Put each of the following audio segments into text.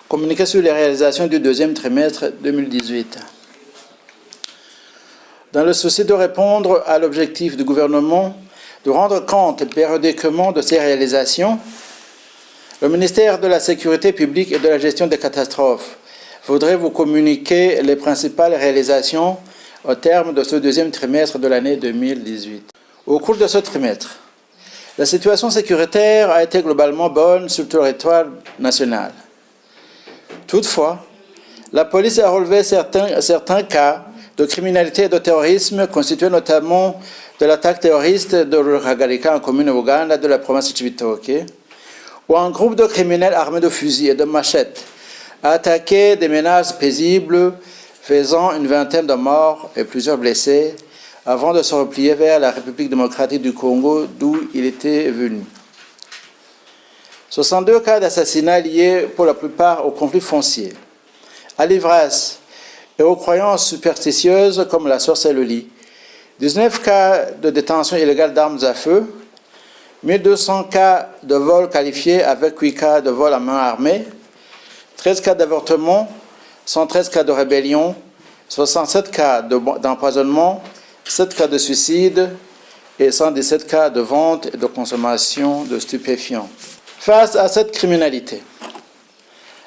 Communiqué sur les réalisations du deuxième trimestre 2018. Dans le souci de répondre à l'objectif du gouvernement de rendre compte périodiquement de ces réalisations, le ministère de la Sécurité publique et de la gestion des catastrophes voudrait vous communiquer les principales réalisations au terme de ce deuxième trimestre de l'année 2018. Au cours de ce trimestre, la situation sécuritaire a été globalement bonne sur le territoire national. Toutefois, la police a relevé certains cas de criminalité et de terrorisme constitués notamment de l'attaque terroriste de Ruhagarika en commune Ouganda de la province de Cibitoke, où un groupe de criminels armés de fusils et de machettes a attaqué des ménages paisibles, faisant une vingtaine de morts et plusieurs blessés, avant de se replier vers la République démocratique du Congo, d'où il était venu. 62 cas d'assassinats liés pour la plupart aux conflits fonciers, à l'ivresse et aux croyances superstitieuses comme la sorcellerie. 19 cas de détention illégale d'armes à feu, 1200 cas de vol qualifiés avec 8 cas de vol à main armée, 13 cas d'avortement, 113 cas de rébellion, 67 cas d'empoisonnement, 7 cas de suicide et 117 cas de vente et de consommation de stupéfiants. Face à cette criminalité,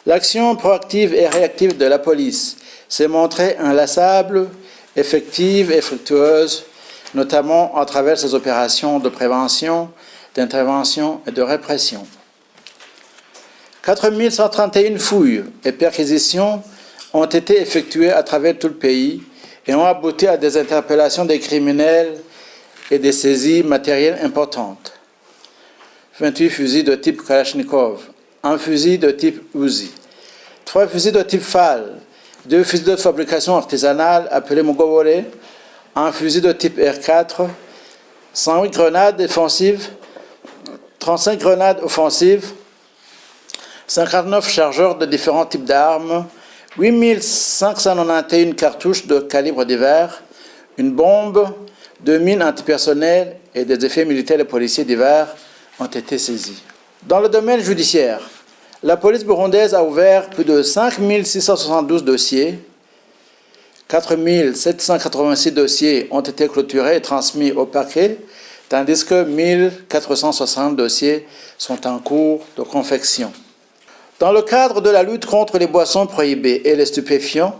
l'action proactive et réactive de la police s'est montrée inlassable, effective et fructueuse, notamment à travers ses opérations de prévention, d'intervention et de répression. 4131 fouilles et perquisitions ont été effectuées à travers tout le pays et ont abouti à des interpellations des criminels et des saisies matérielles importantes. 28 fusils de type Kalachnikov, un fusil de type Uzi, 3 fusils de type FAL, 2 fusils de fabrication artisanale appelés Mugowore, un fusil de type R4, 108 grenades défensives, 35 grenades offensives, 59 chargeurs de différents types d'armes, 8591 cartouches de calibres divers, une bombe, 2 mines antipersonnelles et des effets militaires et policiers divers ont été saisis. Dans le domaine judiciaire, la police burundaise a ouvert plus de 5672 dossiers, 4786 dossiers ont été clôturés et transmis au parquet, tandis que 1460 dossiers sont en cours de confection. Dans le cadre de la lutte contre les boissons prohibées et les stupéfiants,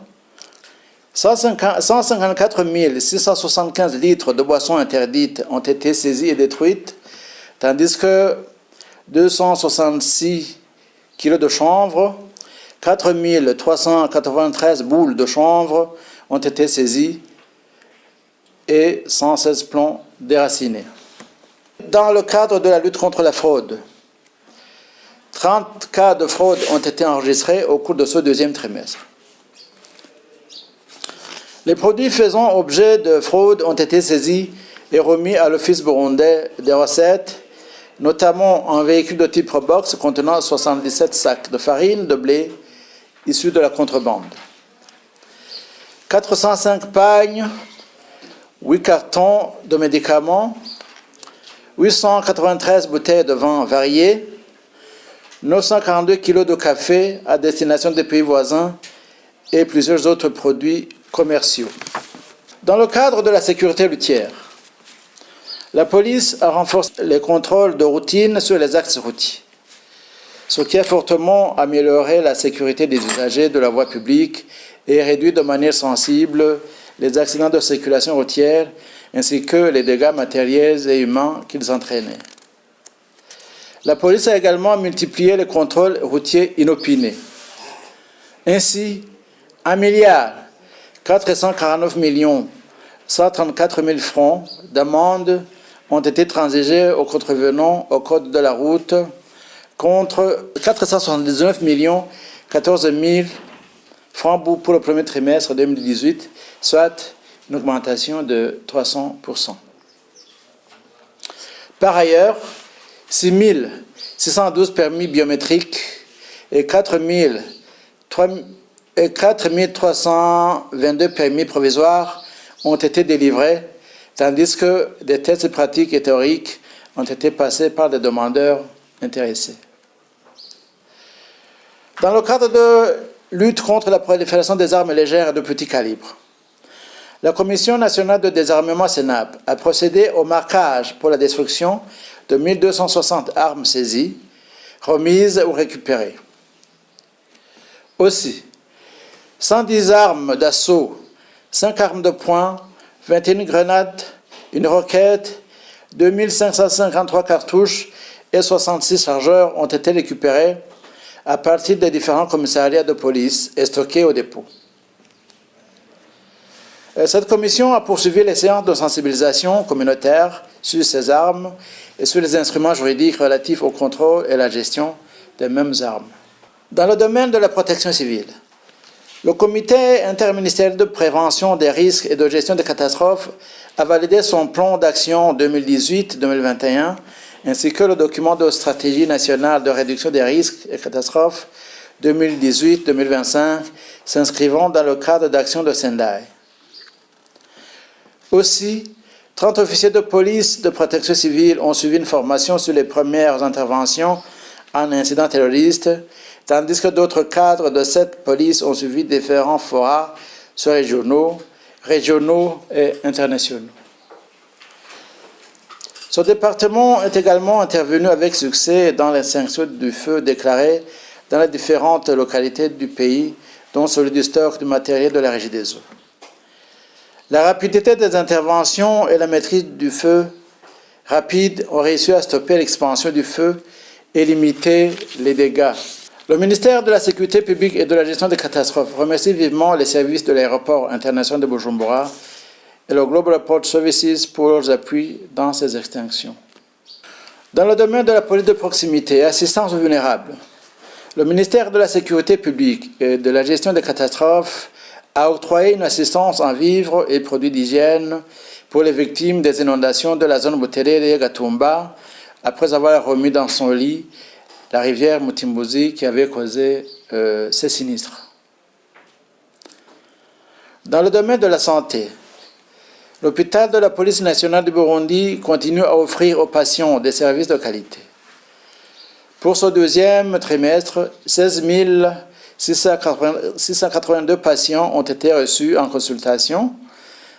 154 675 litres de boissons interdites ont été saisis et détruites, tandis que 266 kg de chanvre, 4 393 boules de chanvre ont été saisies et 116 plants déracinés. Dans le cadre de la lutte contre la fraude, 30 cas de fraude ont été enregistrés au cours de ce deuxième trimestre. Les produits faisant objet de fraude ont été saisis et remis à l'Office burundais des recettes, notamment un véhicule de type box contenant 77 sacs de farine de blé issus de la contrebande, 405 pagnes, 8 cartons de médicaments, 893 bouteilles de vin variées, 942 kg de café à destination des pays voisins et plusieurs autres produits commerciaux. Dans le cadre de la sécurité routière, la police a renforcé les contrôles de routine sur les axes routiers, ce qui a fortement amélioré la sécurité des usagers de la voie publique et réduit de manière sensible les accidents de circulation routière ainsi que les dégâts matériels et humains qu'ils entraînaient. La police a également multiplié les contrôles routiers inopinés. Ainsi, 1,449 134 000 francs d'amende ont été transigés aux contrevenants au code de la route contre 479 14 000 francs pour le premier trimestre 2018, soit une augmentation de 300%. Par ailleurs, 6 612 permis biométriques et 4 322 permis provisoires ont été délivrés, tandis que des tests pratiques et théoriques ont été passés par des demandeurs intéressés. Dans le cadre de lutte contre la prolifération des armes légères et de petit calibre, la Commission nationale de désarmement CNAP a procédé au marquage pour la destruction de 1260 armes saisies, remises ou récupérées. Aussi, 110 armes d'assaut, 5 armes de poing, 21 grenades, une roquette, 2553 cartouches et 66 chargeurs ont été récupérés à partir des différents commissariats de police et stockés au dépôt. Cette commission a poursuivi les séances de sensibilisation communautaire sur ces armes et sur les instruments juridiques relatifs au contrôle et la gestion des mêmes armes. Dans le domaine de la protection civile, le comité interministériel de prévention des risques et de gestion des catastrophes a validé son plan d'action 2018-2021 ainsi que le document de stratégie nationale de réduction des risques et catastrophes 2018-2025 s'inscrivant dans le cadre d'action de Sendai. Aussi, 30 officiers de police de protection civile ont suivi une formation sur les premières interventions en incident terroriste, tandis que d'autres cadres de cette police ont suivi différents forats sur régionaux et internationaux. Ce département est également intervenu avec succès dans l'extinction du feu déclaré dans les différentes localités du pays, dont celui du stock du matériel de la Régie des eaux. La rapidité des interventions et la maîtrise du feu rapide ont réussi à stopper l'expansion du feu et limiter les dégâts. Le ministère de la Sécurité publique et de la gestion des catastrophes remercie vivement les services de l'aéroport international de Bujumbura et le Global Port Services pour leurs appuis dans ces extinctions. Dans le domaine de la police de proximité et assistance aux vulnérables, le ministère de la Sécurité publique et de la gestion des catastrophes a octroyé une assistance en vivres et produits d'hygiène pour les victimes des inondations de la zone Buterere Gatumba, après avoir remis dans son lit la rivière Mutimbuzi qui avait causé ces sinistres. Dans le domaine de la santé, l'hôpital de la police nationale du Burundi continue à offrir aux patients des services de qualité. Pour ce deuxième trimestre, 16 682 patients ont été reçus en consultation,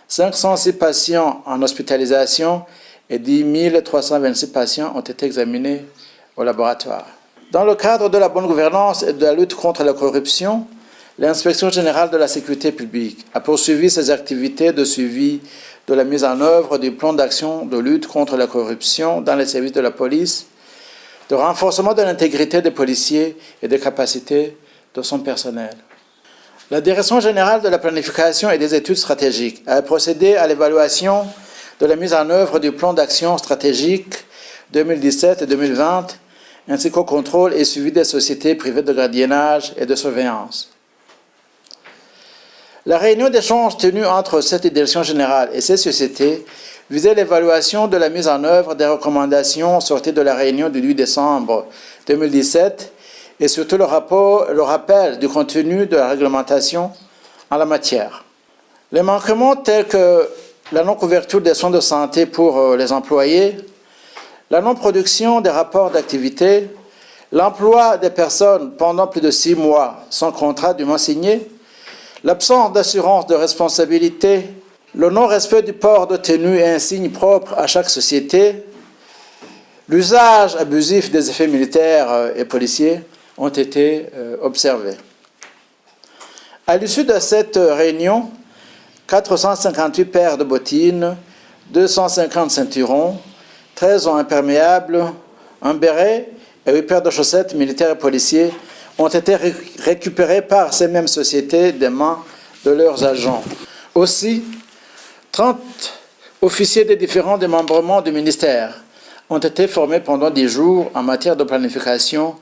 506 patients en hospitalisation et 10 326 patients ont été examinés au laboratoire. Dans le cadre de la bonne gouvernance et de la lutte contre la corruption, l'Inspection générale de la sécurité publique a poursuivi ses activités de suivi de la mise en œuvre du plan d'action de lutte contre la corruption dans les services de la police, de renforcement de l'intégrité des policiers et des capacités de son personnel. La Direction générale de la planification et des études stratégiques a procédé à l'évaluation de la mise en œuvre du plan d'action stratégique 2017 et 2020, ainsi qu'au contrôle et suivi des sociétés privées de gardiennage et de surveillance. La réunion d'échange tenue entre cette direction générale et ces sociétés visait l'évaluation de la mise en œuvre des recommandations sorties de la réunion du 8 décembre 2017 et surtout le rappel du contenu de la réglementation en la matière. Les manquements tels que la non-couverture des soins de santé pour les employés, la non-production des rapports d'activité, l'emploi des personnes pendant plus de 6 mois sans contrat dûment signé, l'absence d'assurance de responsabilité, le non-respect du port de tenue et insignes propres à chaque société, l'usage abusif des effets militaires et policiers ont été observés. À l'issue de cette réunion, 458 paires de bottines, 250 ceinturons, 13 ont imperméables, un béret et 8 paires de chaussettes militaires et policiers ont été récupérés par ces mêmes sociétés des mains de leurs agents. Aussi, 30 officiers des différents démembrements du ministère ont été formés pendant 10 jours en matière de planification,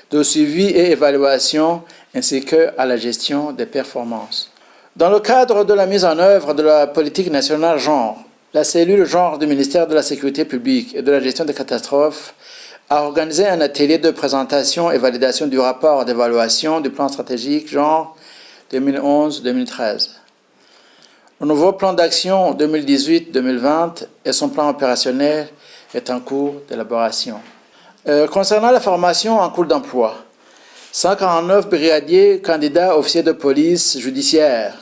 de suivi et évaluation, ainsi qu'à la gestion des performances. Dans le cadre de la mise en œuvre de la politique nationale genre, la cellule genre du ministère de la Sécurité publique et de la gestion des catastrophes a organisé un atelier de présentation et validation du rapport d'évaluation du plan stratégique genre 2011-2013. Le nouveau plan d'action 2018-2020 et son plan opérationnel est en cours d'élaboration. Concernant la formation en cours d'emploi, 149 brigadiers candidats officiers de police judiciaire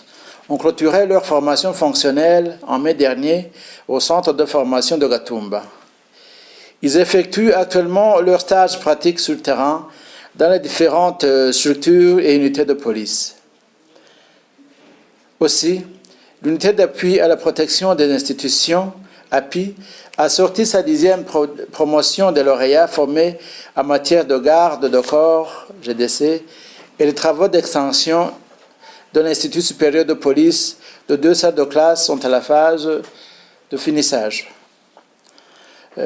ont clôturé leur formation fonctionnelle en mai dernier au centre de formation de Gatumba. Ils effectuent actuellement leur stage pratique sur le terrain dans les différentes structures et unités de police. Aussi, l'unité d'appui à la protection des institutions, API, a sorti sa 10e promotion de lauréats formés en matière de garde de corps, GDC, et les travaux d'extension de l'Institut supérieur de police de 2 salles de classe sont à la phase de finissage.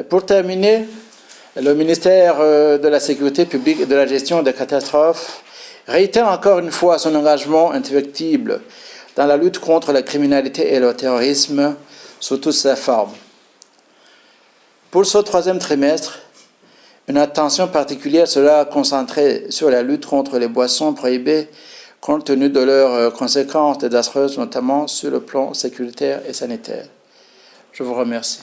Pour terminer, le ministère de la Sécurité publique et de la gestion des catastrophes réitère encore une fois son engagement indéfectible dans la lutte contre la criminalité et le terrorisme sous toutes ses formes. Pour ce 3e trimestre, une attention particulière sera concentrée sur la lutte contre les boissons prohibées compte tenu de leurs conséquences désastreuses, notamment sur le plan sécuritaire et sanitaire. Je vous remercie.